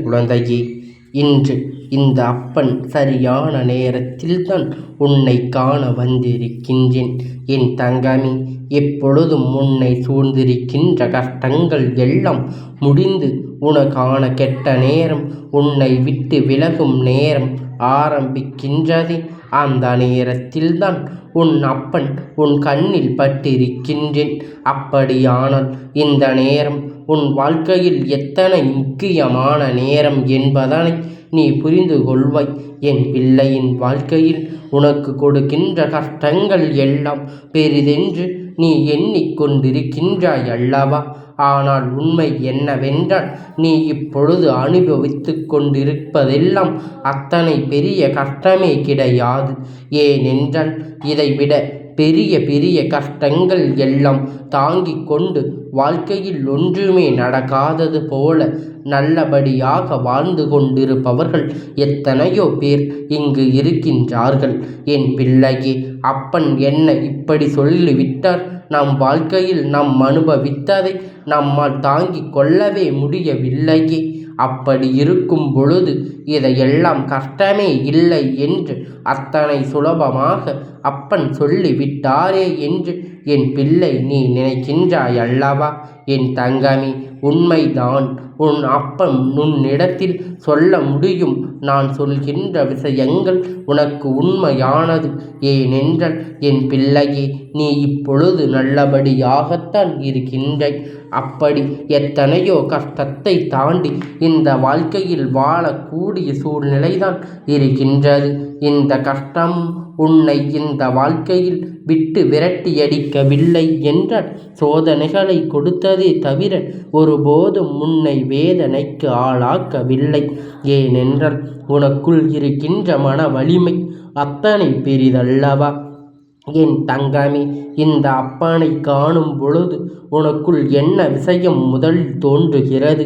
குழந்தையே, இன்று இந்த அப்பன் சரியான நேரத்தில்தான் உன்னை காண வந்திருக்கின்றேன். என் தங்கமே, எப்பொழுதும் உன்னை சூழ்ந்திருக்கின்ற கஷ்டங்கள் எல்லாம் முடிந்து உனக்கான கெட்ட நேரம், உன்னை விட்டு விலகும் நேரம் ஆரம்பிக்கின்றது. அந்த நேரத்தில்தான் உன் அப்பன் உன் கண்ணில் பட்டிருக்கின்றேன். அப்படியானால் இந்த நேரம் உன் வாழ்க்கையில் எத்தனை முக்கியமான நேரம் என்பதனை நீ புரிந்து கொள்வாய். என் பிள்ளையின் வாழ்க்கையில் உனக்கு கொடுக்கின்ற கஷ்டங்கள் எல்லாம் பெரிதென்று நீ எண்ணிக்கொண்டிருக்கின்றாய் அல்லவா? ஆனால் உண்மை என்னவென்றால், நீ இப்பொழுது அனுபவித்து கொண்டிருப்பதெல்லாம் அத்தனை பெரிய கஷ்டமே கிடையாது. ஏனென்றால் இதைவிட பெரிய பெரிய கஷ்டங்கள் எல்லாம் தாங்கிக் கொண்டு வாழ்க்கையில் ஒன்றுமே நடக்காதது போல நல்லபடியாக வாழ்ந்து கொண்டிருப்பவர்கள் எத்தனையோ பேர் இங்கு இருக்கின்றார்கள். என் பிள்ளையே, அப்பன் என்ன இப்படி சொல்லிவிட்டார்? நம் வாழ்க்கையில் நாம் அனுபவித்ததை நம்மால் தாங்கிக் கொள்ளவே முடியவில்லையே. அப்படி இருக்கும் பொழுது இதையெல்லாம் கஷ்டமே இல்லை என்று அத்தனை சுலபமாக அப்பன் சொல்லிவிட்டாரே என்று என் பிள்ளை நீ நினைக்கின்றாய் அல்லவா? என் தங்கமே, உண்மைதான். உன் அப்பன் உன்னிடத்தில் சொல்ல முடியும். நான் சொல்கின்ற விஷயங்கள் உனக்கு உண்மையானது. ஏனென்றால் என் பிள்ளையே, நீ இப்பொழுது நல்லபடியாகத்தான் இருக்கின்றாய். அப்படி எத்தனையோ கஷ்டத்தை தாண்டி இந்த வாழ்க்கையில் வாழக்கூடிய சூழ்நிலைதான் இருக்கின்றது. இந்த கஷ்டம் உன்னை இந்த வாழ்க்கையில் விட்டு விரட்டியடிக்கவில்லை என்றால் சோதனைகளை கொடுத்ததே தவிர ஒருபோதும் உன்னை வேதனைக்கு ஆளாக்கவில்லை. ஏனென்றால் உனக்குள் இருக்கின்ற மன வலிமை அத்தனை பெரிதல்லவா? என் தங்கமே, இந்த அப்பனை காணும் பொழுது உனக்குள் என்ன விஷயம் முதலில் தோன்றுகிறது?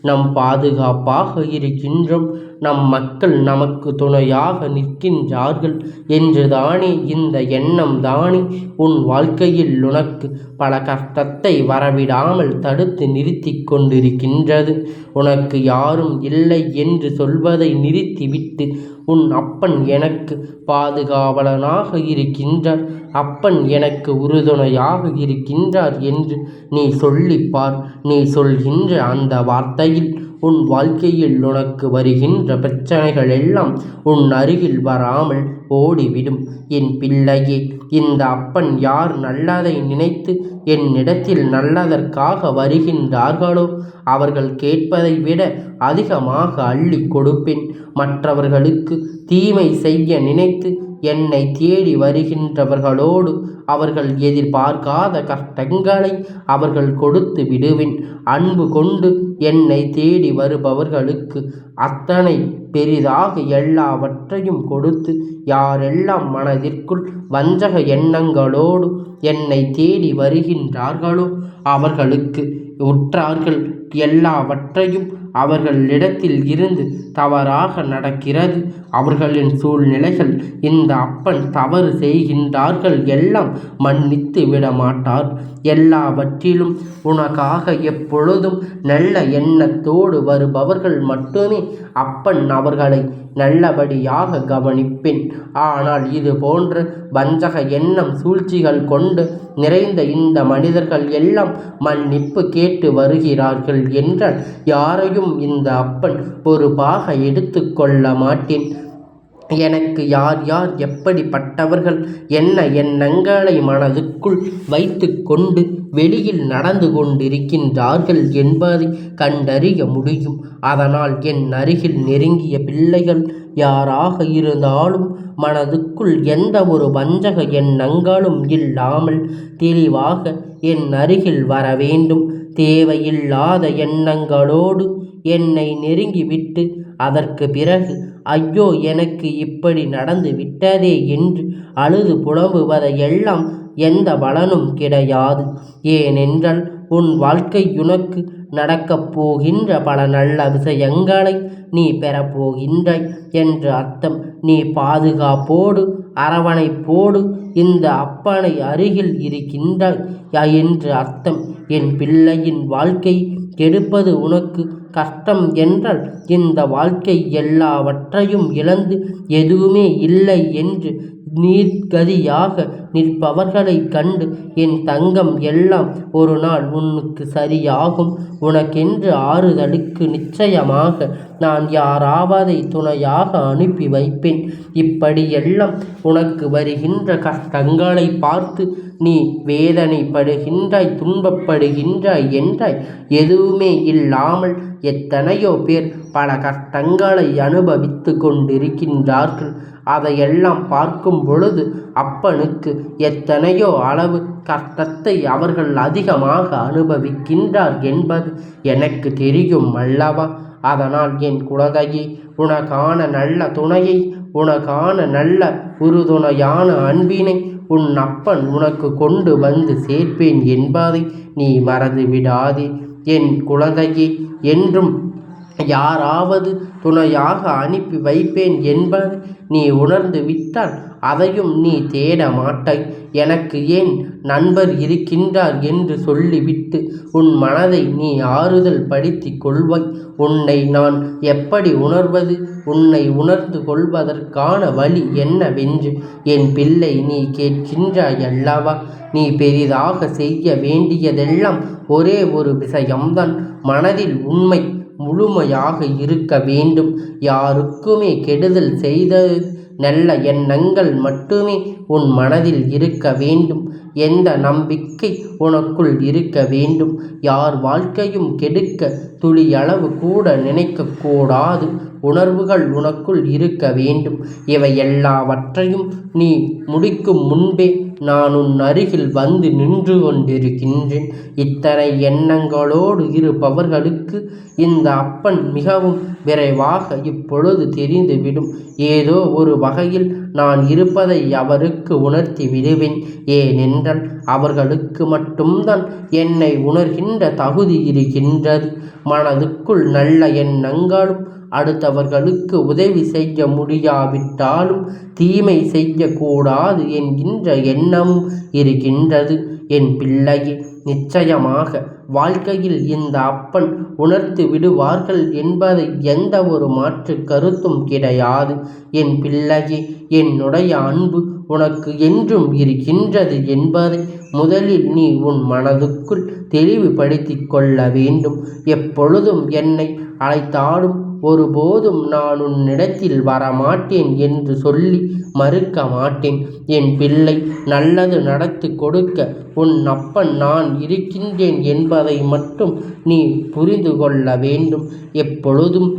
நம் பாதுகாப்பாக இருக்கின்றோம், நம் மக்கள் நமக்கு துணையாக நிற்கின்றார்கள் என்றுதானே இந்த எண்ணம் தானே உன் வாழ்க்கையில் உனக்கு பல கஷ்டத்தை வரவிடாமல் தடுத்து நிறுத்தி கொண்டிருக்கின்றது. உனக்கு யாரும் இல்லை என்று சொல்வதை நிறுத்திவிட்டு உன் அப்பன் எனக்கு பாதுகாவலனாக இருக்கின்றார், அப்பன் எனக்கு உறுதுணையாக இருக்கின்றார் என்று நீ சொல்லிப்பார். நீ சொல்கின்ற அந்த வார்த்தையில் உன் வாழ்க்கையில் உனக்கு வருகின்ற பிரச்சனைகள் எல்லாம் உன் அருகில் வராமல் ஓடிவிடும். என் பிள்ளையே, இந்த அப்பன் யார் நல்லதை நினைத்து என்னிடத்தில் நல்லதற்காக வருகின்றார்களோ அவர்கள் கேட்பதை விட அதிகமாக அள்ளி கொடுப்பேன். மற்றவர்களுக்கு தீமை செய்ய நினைத்து என்னை தேடி வருகின்றவர்களோடு அவர்கள் எதிர்பார்க்காத கஷ்டங்களை அவர்கள் கொடுத்து விடுவேன். அன்பு கொண்டு என்னை தேடி வருபவர்களுக்கு அத்தனை பெரிதாக எல்லாவற்றையும் கொடுத்து, யாரெல்லாம் மனதிற்குள் வஞ்சக எண்ணங்களோடு என்னை தேடி வருகின்றார்களோ அவர்களுக்கு உற்றார்கள் எல்லாவற்றையும் அவர்களிடத்தில் இருந்து தவறாக நடக்கிறது. அவர்களின் சூழ்நிலைகள் இந்த அப்பன் தவறு செய்கின்றார்கள் எல்லாம் மன்னித்து விடமாட்டார். எல்லாவற்றிலும் உனக்காக எப்பொழுதும் நல்ல எண்ணத்தோடு வருபவர்கள் மட்டுமே அப்பன் அவர்களை நல்லபடியாக கவனிப்பேன். ஆனால் இது போன்ற வஞ்சக எண்ணம் சூழ்ச்சிகள் கொண்டு நிறைந்த இந்த மனிதர்கள் எல்லாம் மன்னிப்பு கேட்டு வருகிறார்கள் என்றால் யாரையும் இந்த அப்பன் பொறுப்பாக எடுத்து கொள்ள மாட்டேன். எனக்கு யார் யார் எப்படிப்பட்டவர்கள் என்ன எண்ணங்களை மனதுக்குள் வைத்து கொண்டு வெளியில் நடந்து கொண்டிருக்கின்றார்கள் என்பதை கண்டறிய முடியும். அதனால் என் அருகில் நெருங்கிய பிள்ளைகள் யாராக இருந்தாலும் மனதுக்குள் எந்த ஒரு வஞ்சக எண்ணங்களும் இல்லாமல் தெளிவாக என் அருகில் வர வேண்டும். தேவையில்லாத எண்ணங்களோடு என்னை நெருங்கிவிட்டு அதற்கு பிறகு ஐயோ எனக்கு இப்படி நடந்து விட்டதே என்று அழுது புலம்புவதையெல்லாம் எந்த பலனும் கிடையாது. ஏனென்றால் உன் வாழ்க்கை உனக்கு நடக்கப் போகின்ற பல நல்ல விஷயங்களை நீ பெறப்போகின்றாய் என்று அர்த்தம். நீ பாதுகாப்போடு அரவணைப்போடு இந்த அப்பனை அருகில் இருக்கின்றாய் என்று அர்த்தம். என் பிள்ளையின் வாழ்க்கை கெடுப்பது உனக்கு கஷ்டம் என்றால் இந்த வாழ்க்கை எல்லாவற்றையும் இழந்து எதுவுமே இல்லை என்று நீர்கதியாக நிற்பவர்களைக் கண்டு என் தங்கம் எல்லாம் ஒரு நாள் உனக்கு சரியாகும். உனக்கென்று ஆறுதலுக்கு நிச்சயமாக நான் யாராவதை துணையாக அனுப்பி வைப்பேன். இப்படியெல்லாம் உனக்கு வருகின்ற கஷ்டங்களை பார்த்து நீ வேதனைப்படுகின்றாய், துன்பப்படுகின்றாய் என்றாய். எதுவுமே இல்லாமல் எத்தனையோ பேர் பல கஷ்டங்களை அனுபவித்து கொண்டிருக்கின்றார்கள். அதையெல்லாம் பார்க்கும் பொழுது அப்பனுக்கு எத்தனையோ அளவு கஷ்டத்தை அவர்கள் அதிகமாக அனுபவிக்கின்றார் என்பது எனக்கு தெரியும் அல்லவா? அதனால் என் குழந்தையே, உனக்கான நல்ல துணையை, உனக்கான நல்ல உறுதுணையான அன்பினை உன் அப்பன் உனக்கு கொண்டு வந்து சேர்ப்பேன் என்பதை நீ மறந்து விடாதே. என் குழந்தையே, என்றும் யாராவது துணையாக அனுப்பி வைப்பேன் என்பதை நீ உணர்ந்து விட்டால் அதையும் நீ தேட மாட்டாய். எனக்கு ஏன் நண்பர் இருக்கின்றார் என்று சொல்லிவிட்டு உன் மனதை நீ ஆறுதல் படுத்தி கொள்வாய். உன்னை நான் எப்படி உணர்வது? உன்னை உணர்ந்து கொள்வதற்கான வழி என்னவென்று என் பிள்ளை நீ கேட்கின்றாய் அல்லவா? நீ பெரிதாக செய்ய வேண்டியதெல்லாம் ஒரே ஒரு விஷயம்தான். மனதில் உண்மை முழுமையாக இருக்க வேண்டும். யாருக்குமே கெடுதல் செய்தது நல்ல எண்ணங்கள் மட்டுமே உன் மனதில் இருக்க வேண்டும். எந்த நம்பிக்கை உனக்குள் இருக்க வேண்டும். யார் வாழ்க்கையும் கெடுக்க துளியளவு கூட நினைக்கக்கூடாது உணர்வுகள் உனக்குள் இருக்க வேண்டும். இவை எல்லாவற்றையும் நீ முடிக்கும் முன்பே நான் உன் அருகில் வந்து நின்று கொண்டிருக்கின்றேன். இத்தனை எண்ணங்களோடு இருப்பவர்களுக்கு இந்த அப்பன் மிகவும் விரைவாக இப்பொழுது தெரிந்துவிடும். ஏதோ ஒரு வகையில் நான் இருப்பதை அவருக்கு உணர்த்தி விடுவேன். ஏனென்றால் அவர்களுக்கு மட்டும்தான் என்னை உணர்கின்ற தகுதி இருக்கின்றது. மனதுக்குள் நல்ல எண்ணங்களும் அடுத்தவர்களுக்கு உதவி செய்ய முடியாவிட்டாலும் தீமை செய்யக்கூடாது என்கின்ற எண்ணமும் இருக்கின்றது. என் பிள்ளையே, நிச்சயமாக வாழ்க்கையில் இந்த அப்பன் உணர்த்து விடுவார்கள் என்பதை எந்த ஒரு மாற்று கருத்தும் கிடையாது. என் பிள்ளையே, என்னுடைய அன்பு உனக்கு என்றும் இருக்கின்றது என்பதை முதலில் நீ உன் மனதுக்குள் தெளிவுபடுத்தி கொள்ள வேண்டும். எப்பொழுதும் என்னை அழைத்தாலும் ஒருபோதும் நான் உன்னிடத்தில் வரமாட்டேன் என்று சொல்லி மறுக்க மாட்டேன். என் பிள்ளை, நல்லது நடத்தி கொடுக்க உன் அப்பன் நான் இருக்கின்றேன் என்பதை மட்டும் நீ புரிந்து கொள்ள வேண்டும். எப்பொழுதும்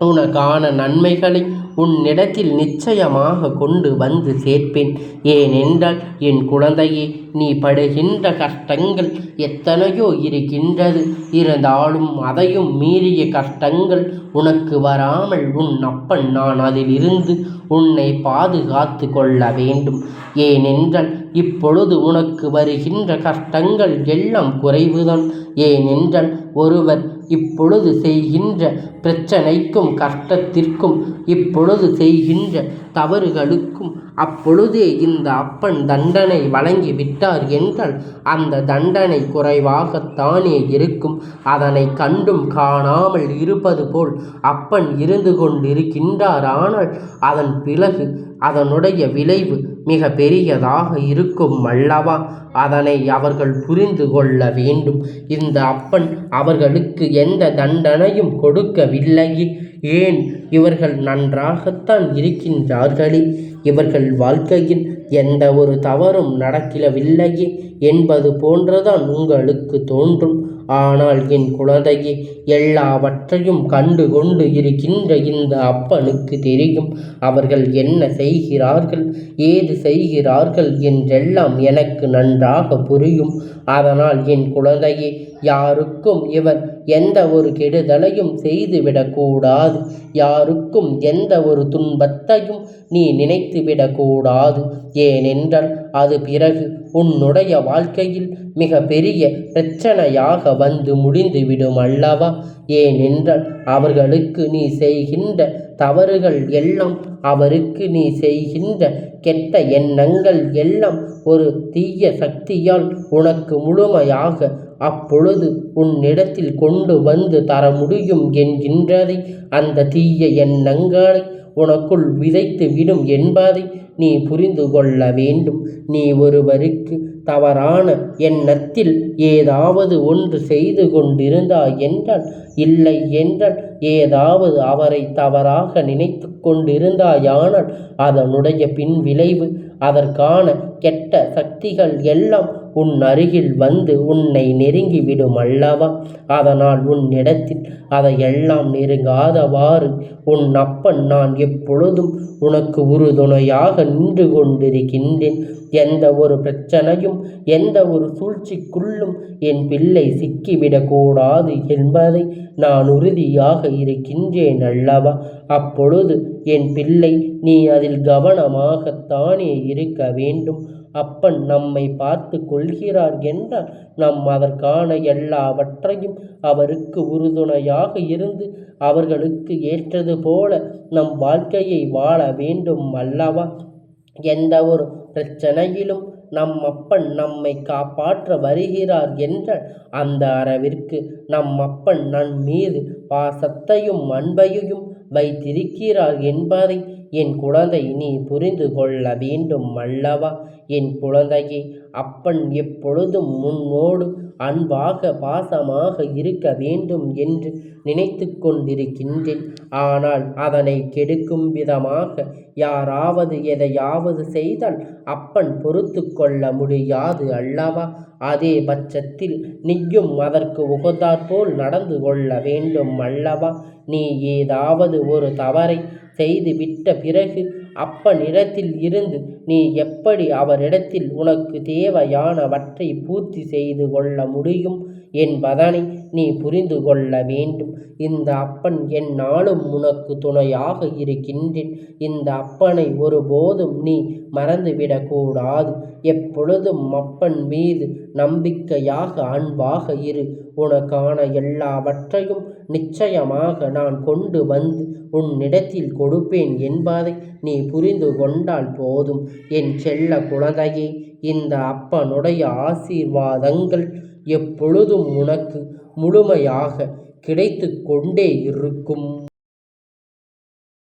உனக்கான நன்மைகளை உன்னிடத்தில் நிச்சயமாக கொண்டு வந்து சேர்ப்பேன். ஏனென்றால் என் குழந்தையே, நீ படுகின்ற கஷ்டங்கள் எத்தனையோ இருக்கின்றது. இருந்தாலும் அதையும் மீறிய கஷ்டங்கள் உனக்கு வராமல் உன் அப்பன் நான் அதிலிருந்து உன்னை பாதுகாத்து கொள்ள வேண்டும். ஏனென்றால் இப்பொழுது உனக்கு வருகின்ற கஷ்டங்கள் எல்லாம் குறைவுதான். ஏனென்றால் ஒருவர் இப்பொழுது செய்கின்ற பிரச்சனைக்கும் கஷ்டத்திற்கும், இப்பொழுது செய்கின்ற தவறுகளுக்கும் அப்பொழுதே இந்த அப்பன் தண்டனை வழங்கிவிட்டார் என்றால் அந்த தண்டனை குறைவாகத்தானே இருக்கும். அதனை கண்டும் காணாமல் இருப்பது போல் அப்பன் இருந்து கொண்டிருக்கின்றார். ஆனால் அதன் பிறகு அதனுடைய விளைவு மிக பெரியதாக இருக்கும் அல்லவா? அதனை அவர்கள் புரிந்து கொள்ள வேண்டும். இந்த அப்பன் அவர்களுக்கு எந்த தண்டனையும் கொடுக்கவில்லை. ஏன்? இவர்கள் நன்றாகத்தான் இருக்கின்றார்களே. இவர்கள் வாழ்க்கையில் எந்த ஒரு தவறும் நடக்கவில்லையே என்பது போன்றுதான் உங்களுக்கு தோன்றும். ஆனால் என் குழந்தையே, எல்லாவற்றையும் கண்டு கொண்டு இருக்கின்ற இந்த அப்பனுக்கு தெரியும் அவர்கள் என்ன செய்கிறார்கள், ஏது செய்கிறார்கள் என்றெல்லாம் எனக்கு நன்றாக புரியும். அதனால் என் குழந்தையே, யாருக்கும் இவர் எந்த ஒரு கெடுதலையும் செய்துவிடக்கூடாது. யாருக்கும் எந்த ஒரு துன்பத்தையும் நீ நினைத்துவிடக்கூடாது. ஏனென்றால் அது பிறகு உன்னுடைய வாழ்க்கையில் மிக பெரிய பிரச்சனையாக வந்து முடிந்துவிடும் அல்லவா? ஏனென்றால் அவர்களுக்கு நீ செய்கின்ற தவறுகள் எல்லாம், அவருக்கு நீ செய்கின்ற கெட்ட எண்ணங்கள் எல்லாம் ஒரு தீய சக்தியால் உனக்கு முழுமையாக அப்பொழுது உன்னிடத்தில் கொண்டு வந்து தர முடியும் என்கின்றதை, அந்த தீய எண்ணங்களை உனக்குள் விதைத்து விடும் என்பதை நீ புரிந்து கொள்ள வேண்டும். நீ ஒருவருக்கு தவறான எண்ணத்தில் ஏதாவது ஒன்று செய்து கொண்டிருந்தாய் என்றால், இல்லை என்றால் ஏதாவது அவரை தவறாக நினைத்து கொண்டிருந்தாயானால், அதனுடைய பின் விளைவு, அதற்கான கெட்ட சக்திகள் எல்லாம் உன் அருகில் வந்து உன்னை நெருங்கிவிடும் அல்லவா? அதனால் உன்னிடத்தில் அதையெல்லாம் நெருங்காதவாறு உன் அப்பன் நான் எப்பொழுதும் உனக்கு உறுதுணையாக நின்று கொண்டிருக்கின்றேன். எந்த ஒரு பிரச்சனையும், எந்த ஒரு சூழ்ச்சிக்குள்ளும் என் பிள்ளை சிக்கிவிடக்கூடாது என்பதை நான் உறுதியாக இருக்கின்றேன் அல்லவா? அப்பொழுது என் பிள்ளை, நீ அதில் கவனமாகத்தானே இருக்க வேண்டும். அப்பன் நம்மை பார்த்து கொள்கிறார் என்றால், நாம் அதற்கான எல்லாவற்றையும் அவருக்கு உறுதுணையாக இருந்து அவர்களுக்கு ஏற்றது போல நம் வாழ்க்கையை வாழ வேண்டும் அல்லவா? எந்த ஒரு பிரச்சனையிலும் நம் அப்பன் நம்மை காப்பாற்ற வருகிறார் என்றால், அந்த அளவிற்கு நம் அப்பன் நம் மீது பாசத்தையும் அன்பையும் வைத்திருக்கிறார் என்பதை என் குழந்தை நீ புரிந்து கொள்ள வேண்டும் அல்லவா? என் குழந்தையே, அப்பன் எப்பொழுதும் முன்னோடு அன்பாக பாசமாக இருக்க வேண்டும் என்று நினைத்து கொண்டிருக்கின்றேன். ஆனால் அதனை கெடுக்கும் விதமாக யாராவது எதையாவது செய்தால் அப்பன் பொறுத்து கொள்ள முடியாது அல்லவா? அதே பட்சத்தில் நீயும் அதற்கு உகந்தாற்போல் நடந்து கொள்ள வேண்டும் அல்லவா? நீ ஏதாவது ஒரு தவறை செய்து விட்ட பிறகு அப்பனிடத்தில் இருந்து நீ எப்படி அவரிடத்தில் உனக்கு தேவையானவற்றை பூர்த்தி செய்து கொள்ள முடியும் என்பதனை நீ புரிந்து கொள்ள வேண்டும். இந்த அப்பன் எந்நாளும் உனக்கு துணையாக இருக்கின்றேன். இந்த அப்பனை ஒருபோதும் நீ மறந்துவிடக்கூடாது. எப்பொழுதும் அப்பன் மீது நம்பிக்கையாக அன்பாக இரு. உனக்கான எல்லாவற்றையும் நிச்சயமாக நான் கொண்டு வந்து உன்னிடத்தில் கொடுப்பேன் என்பதை நீ புரிந்து கொண்டால் போதும். என் செல்ல குழந்தையே, இந்த அப்பனுடைய ஆசீர்வாதங்கள் எப்பொழுதும் உனக்கு முழுமையாக கிடைத்து கொண்டே இருக்கும்.